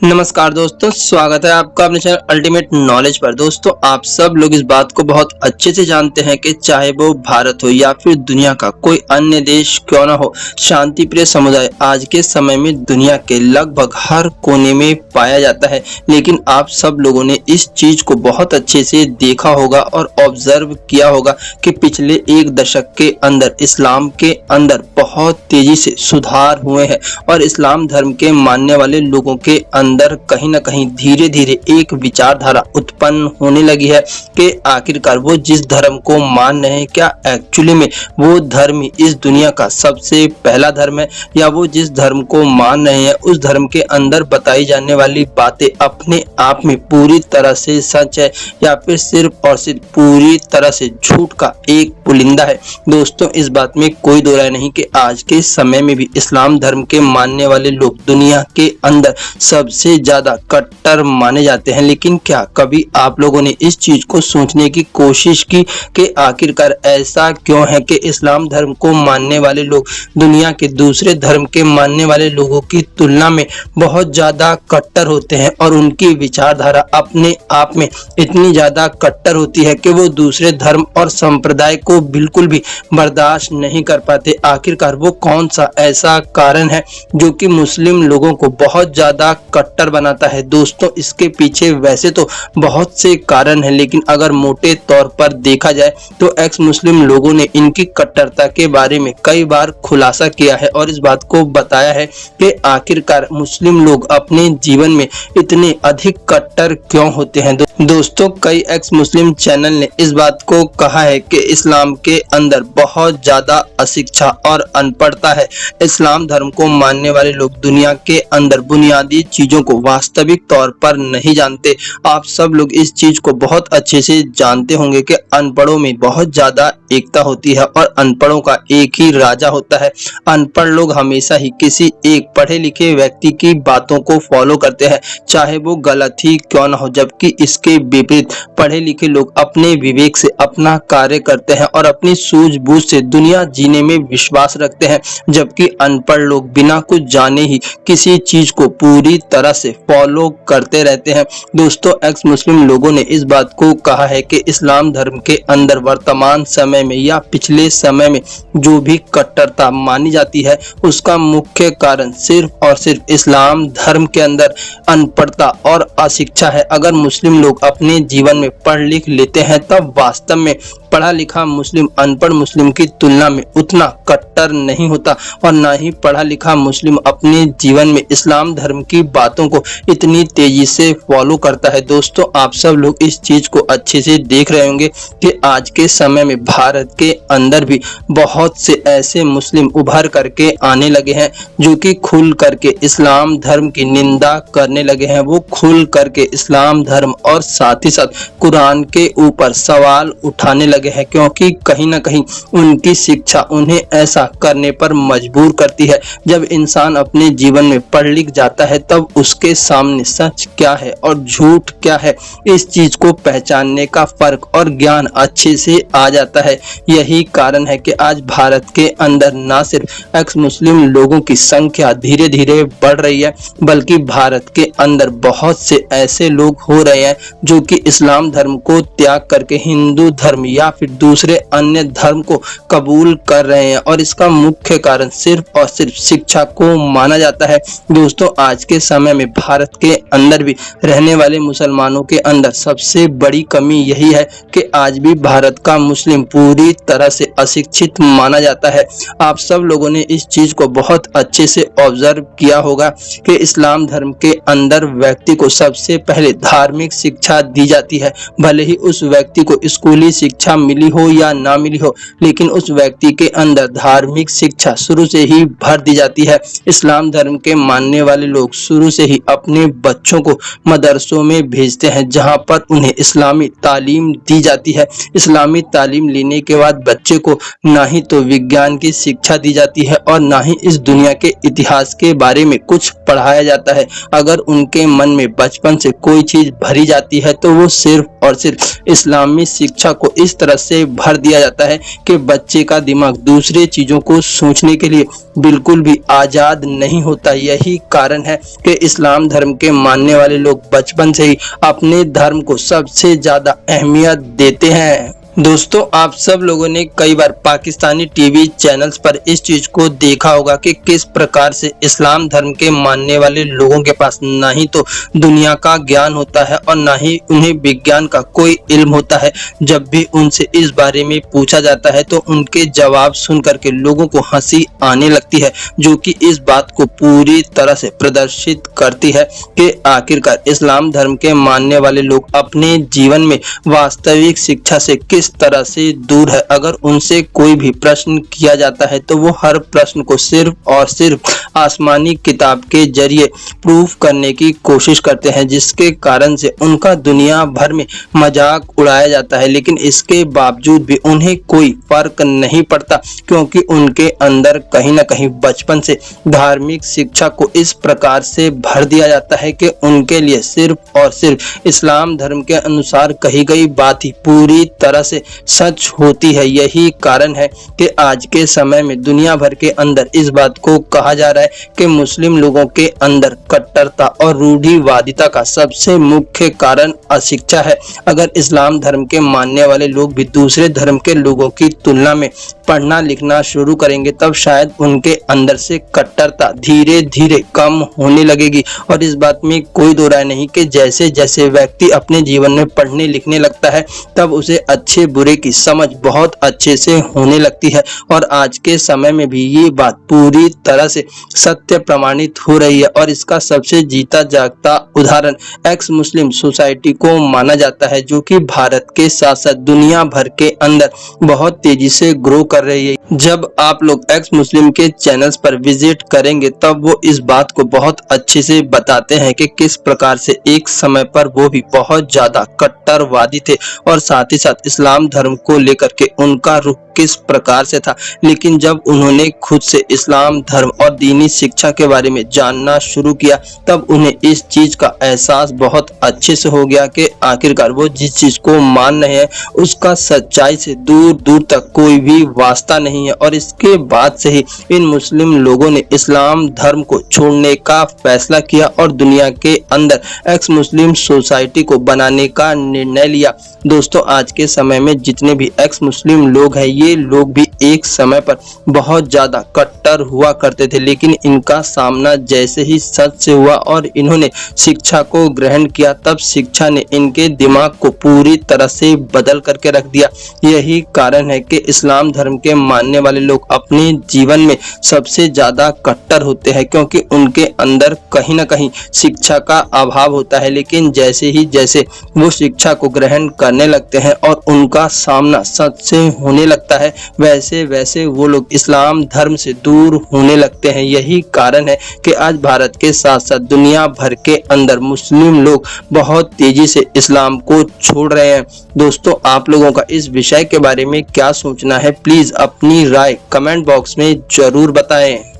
नमस्कार दोस्तों, स्वागत है आपका अपने चैनल अल्टीमेट नॉलेज पर। दोस्तों, आप सब लोग इस बात को बहुत अच्छे से जानते हैं कि चाहे वो भारत हो या फिर दुनिया का कोई अन्य देश क्यों ना हो, शांति प्रिय समुदाय आज के समय में दुनिया के लगभग हर कोने में पाया जाता है। लेकिन आप सब लोगों ने इस चीज को बहुत अच्छे से देखा होगा और ऑब्जर्व किया होगा कि पिछले एक दशक के अंदर इस्लाम के अंदर बहुत तेजी से सुधार हुए हैं और इस्लाम धर्म के मानने वाले लोगों के अंदर कहीं ना कहीं धीरे धीरे एक विचारधारा उत्पन्न होने लगी है कि आखिरकार वो जिस धर्म को मान रहे हैं, क्या एक्चुअली में वो धर्म ही इस दुनिया का सबसे पहला धर्म है, या वो जिस धर्म को मान रहे हैं उस धर्म के अंदर बताई जाने वाली बातें अपने आप में पूरी तरह से सच है या फिर सिर्फ और सिर्फ पूरी तरह से झूठ का एक पुलिंदा है। दोस्तों, इस बात में कोई दो राय नहीं कि आज के समय में भी इस्लाम धर्म के मानने वाले लोग दुनिया के अंदर सबसे ज्यादा कट्टर माने जाते हैं। लेकिन क्या कभी आप लोगों ने इस चीज को सोचने की कोशिश की कि आखिरकार ऐसा क्यों है कि इस्लाम धर्म को मानने वाले लोग दुनिया के दूसरे धर्म के मानने वाले लोगों की तुलना में बहुत ज्यादा कट्टर होते हैं और उनकी विचारधारा अपने आप में इतनी ज्यादा कट्टर होती है कि वो दूसरे धर्म और संप्रदाय को बिल्कुल भी बर्दाश्त नहीं कर पाते। आखिरकार वो कौन सा ऐसा कारण है जो कि मुस्लिम लोगों को बहुत ज्यादा कट्टर बनाता है? दोस्तों, इसके पीछे वैसे तो बहुत से कारण हैं, लेकिन अगर मोटे तौर पर देखा जाए तो एक्स मुस्लिम लोगों ने इनकी कट्टरता के बारे में कई बार खुलासा किया है और इस बात को बताया है कि आखिरकार मुस्लिम लोग अपने जीवन में इतने अधिक कट्टर क्यों होते हैं। दोस्तों, कई एक्स मुस्लिम चैनल ने इस बात को कहा है कि इस्लाम के अंदर बहुत ज्यादा अशिक्षा और अनपढ़ता है। इस्लाम धर्म को मानने वाले लोग दुनिया के अंदर बुनियादी चीजों को वास्तविक तौर पर नहीं जानते। आप सब लोग इस चीज को बहुत अच्छे से जानते होंगे कि अनपढ़ों में बहुत ज्यादा एकता होती है और अनपढ़ों का एक ही राजा होता है। अनपढ़ लोग हमेशा ही किसी एक पढ़े लिखे व्यक्ति की बातों को फॉलो करते हैं, चाहे वो गलत ही क्यों ना हो, जबकि इसके विपरीत पढ़े लिखे लोग अपने विवेक से अपना कार्य करते हैं और अपनी सूझबूझ से दुनिया जीने में विश्वास रखते हैं, जबकि अनपढ़ लोग बिना कुछ जाने ही किसी चीज को पूरी तरह से फॉलो करते रहते हैं। दोस्तों, एक्स मुस्लिम लोगों ने इस बात को कहा है कि इस्लाम धर्म के अंदर वर्तमान समय में या पिछले समय में जो भी कट्टरता मानी जाती है उसका मुख्य कारण सिर्फ और सिर्फ इस्लाम धर्म के अंदर अनपढ़ता और अशिक्षा है। अगर मुस्लिम लोग अपने जीवन में पढ़ लिख लेते हैं तब वास्तव में पढ़ा लिखा मुस्लिम अनपढ़ मुस्लिम की तुलना में उतना कट्टर नहीं होता और ना ही पढ़ा लिखा मुस्लिम अपने जीवन में इस्लाम धर्म की बातों को इतनी तेजी से फॉलो करता है। दोस्तों, आप सब लोग इस चीज को अच्छे से देख रहे होंगे कि आज के समय में भारत के अंदर भी बहुत से ऐसे मुस्लिम उभर करके आने लगे हैं जो कि खुल करके इस्लाम धर्म की निंदा करने लगे हैं। वो खुल करके इस्लाम धर्म और साथ ही साथ कुरान के ऊपर सवाल उठाने लगे हैं, क्योंकि कहीं ना कहीं उनकी शिक्षा उन्हें ऐसा करने पर मजबूर करती है। जब इंसान अपने जीवन में पढ़ लिख जाता है तब उसके सामने सच क्या है और झूठ क्या है इस चीज को पहचानने का फर्क और ज्ञान अच्छे से आ जाता है। यही कारण है कि आज भारत के अंदर न सिर्फ एक्स मुस्लिम लोगों की संख्या धीरे धीरे बढ़ रही है, बल्कि भारत के अंदर बहुत से ऐसे लोग हो रहे हैं जो कि इस्लाम धर्म को त्याग करके हिंदू धर्म या फिर दूसरे अन्य धर्म को कबूल कर रहे हैं और इसका मुख्य कारण सिर्फ और सिर्फ शिक्षा को माना जाता है। दोस्तों, आज के समय में भारत के अंदर भी रहने वाले मुसलमानों के अंदर सबसे बड़ी कमी यही है कि आज भी भारत का मुस्लिम पूरी तरह से अशिक्षित माना जाता है। आप सब लोगों ने इस चीज को बहुत अच्छे से ऑब्जर्व किया होगा कि इस्लाम धर्म के अंदर व्यक्ति को सबसे पहले धार्मिक शिक्षा दी जाती है। भले ही उस व्यक्ति को स्कूली शिक्षा मिली हो या ना मिली हो, लेकिन उस व्यक्ति के अंदर धार्मिक शिक्षा शुरू से ही भर दी जाती है। इस्लाम धर्म के मानने वाले लोग शुरू से ही अपने बच्चों को मदरसों में भेजते हैं जहां पर उन्हें इस्लामी तालीम दी जाती है। इस्लामी तालीम लेने के बाद बच्चे को ना ही तो विज्ञान की शिक्षा दी जाती है और ना ही इस दुनिया के इतिहास के बारे में कुछ पढ़ाया जाता है। अगर उनके मन में बचपन से कोई चीज भरी जाती है तो वो सिर्फ और सिर्फ इस्लामी शिक्षा को इस तरह से भर दिया जाता है कि बच्चे का दिमाग दूसरे चीजों को सोचने के लिए बिल्कुल भी आजाद नहीं होता। यही कारण है कि इस्लाम धर्म के मानने वाले लोग बचपन से ही अपने धर्म को सबसे ज्यादा अहमियत देते हैं। दोस्तों, आप सब लोगों ने कई बार पाकिस्तानी टीवी चैनल्स पर इस चीज को देखा होगा कि किस प्रकार से इस्लाम धर्म के मानने वाले लोगों के पास ना ही तो दुनिया का ज्ञान होता है और ना ही उन्हें विज्ञान का कोई इल्म होता है। जब भी उनसे इस बारे में पूछा जाता है तो उनके जवाब सुन करके लोगों को हंसी आने लगती है, जो कि इस बात को पूरी तरह से प्रदर्शित करती है कि आखिरकार इस्लाम धर्म के मानने वाले लोग अपने जीवन में वास्तविक शिक्षा से किस तरह से दूर है। अगर उनसे कोई भी प्रश्न किया जाता है तो वो हर प्रश्न को सिर्फ और सिर्फ आसमानी किताब के जरिए प्रूफ करने की कोशिश करते हैं, जिसके कारण से उनका दुनिया भर में मजाक उड़ाया जाता है। लेकिन इसके बावजूद भी उन्हें कोई फर्क नहीं पड़ता, क्योंकि उनके अंदर कहीं ना कहीं बचपन से धार्मिक शिक्षा को इस प्रकार से भर दिया जाता है कि उनके लिए सिर्फ और सिर्फ इस्लाम धर्म के अनुसार कही गई बात ही पूरी तरह से सच होती है। यही कारण है कि आज के समय में दुनिया भर के अंदर इस बात को कहा जा रहा है कि मुस्लिम लोगों के अंदर कट्टरता और रूढ़िवादिता का सबसे मुख्य कारण अशिक्षा है। अगर इस्लाम धर्म के मानने वाले लोग भी दूसरे धर्म के लोगों की तुलना में पढ़ना लिखना शुरू करेंगे, तब शायद उनके अंदर से कट्टरता धीरे धीरे कम होने लगेगी। और इस बात में कोई दो राय नहीं कि जैसे जैसे व्यक्ति अपने जीवन में पढ़ने लिखने लगता है, तब उसे अच्छे बुरे की समझ बहुत अच्छे से होने लगती है। और आज के समय में भी ये बात पूरी तरह से सत्य प्रमाणित हो रही है। और इसका सबसे जीता जागता उदाहरण एक्स मुस्लिम सोसाइटी को माना जाता है, जो कि भारत के साथ साथ दुनिया भर के अंदर बहुत तेजी से ग्रो कर रही है। जब आप लोग एक्स मुस्लिम के चैनल्स पर विजिट करेंगे, तब वो इस बात को बहुत अच्छे से बताते हैं कि किस प्रकार से एक समय पर वो भी बहुत ज्यादा कट्टरवादी थे और साथ ही साथ इस्लाम धर्म को लेकर के उनका रुख किस प्रकार से था। लेकिन जब उन्होंने खुद से इस्लाम धर्म और दीनी शिक्षा के बारे में जानना शुरू किया, तब उन्हें इस चीज का एहसास बहुत अच्छे से हो गया कि आखिरकार वो जिस चीज को मान रहे हैं उसका सच्चाई से दूर दूर तक कोई भी वास्ता नहीं है। और इसके बाद से ही इन मुस्लिम लोगों ने इस्लाम धर्म को छोड़ने का फैसला किया और दुनिया के अंदर एक्स मुस्लिम सोसाइटी को बनाने का निर्णय लिया। दोस्तों, आज के समय में जितने भी एक्स मुस्लिम लोग हैं, ये लोग भी एक समय पर बहुत ज्यादा कट्टर हुआ करते थे, लेकिन इनका सामना जैसे ही सच से हुआ और इन्होंने शिक्षा को ग्रहण किया, तब शिक्षा ने इनके दिमाग को पूरी तरह से बदल करके रख दिया। यही कारण है कि इस्लाम धर्म के मानने वाले लोग अपने जीवन में सबसे ज्यादा कट्टर होते हैं, क्योंकि उनके अंदर कहीं ना कहीं शिक्षा का अभाव होता है। लेकिन जैसे ही जैसे वो शिक्षा को ग्रहण करने लगते हैं और उनका सामना सच से होने लगता है, वैसे वैसे वो लोग इस्लाम धर्म से दूर होने लगते हैं। यही कारण है कि आज भारत के साथ साथ दुनिया भर के अंदर मुस्लिम लोग बहुत तेजी से इस्लाम को छोड़ रहे हैं। दोस्तों, आप लोगों का इस विषय के बारे में क्या सोचना है? प्लीज अपनी राय कमेंट बॉक्स में जरूर बताएं।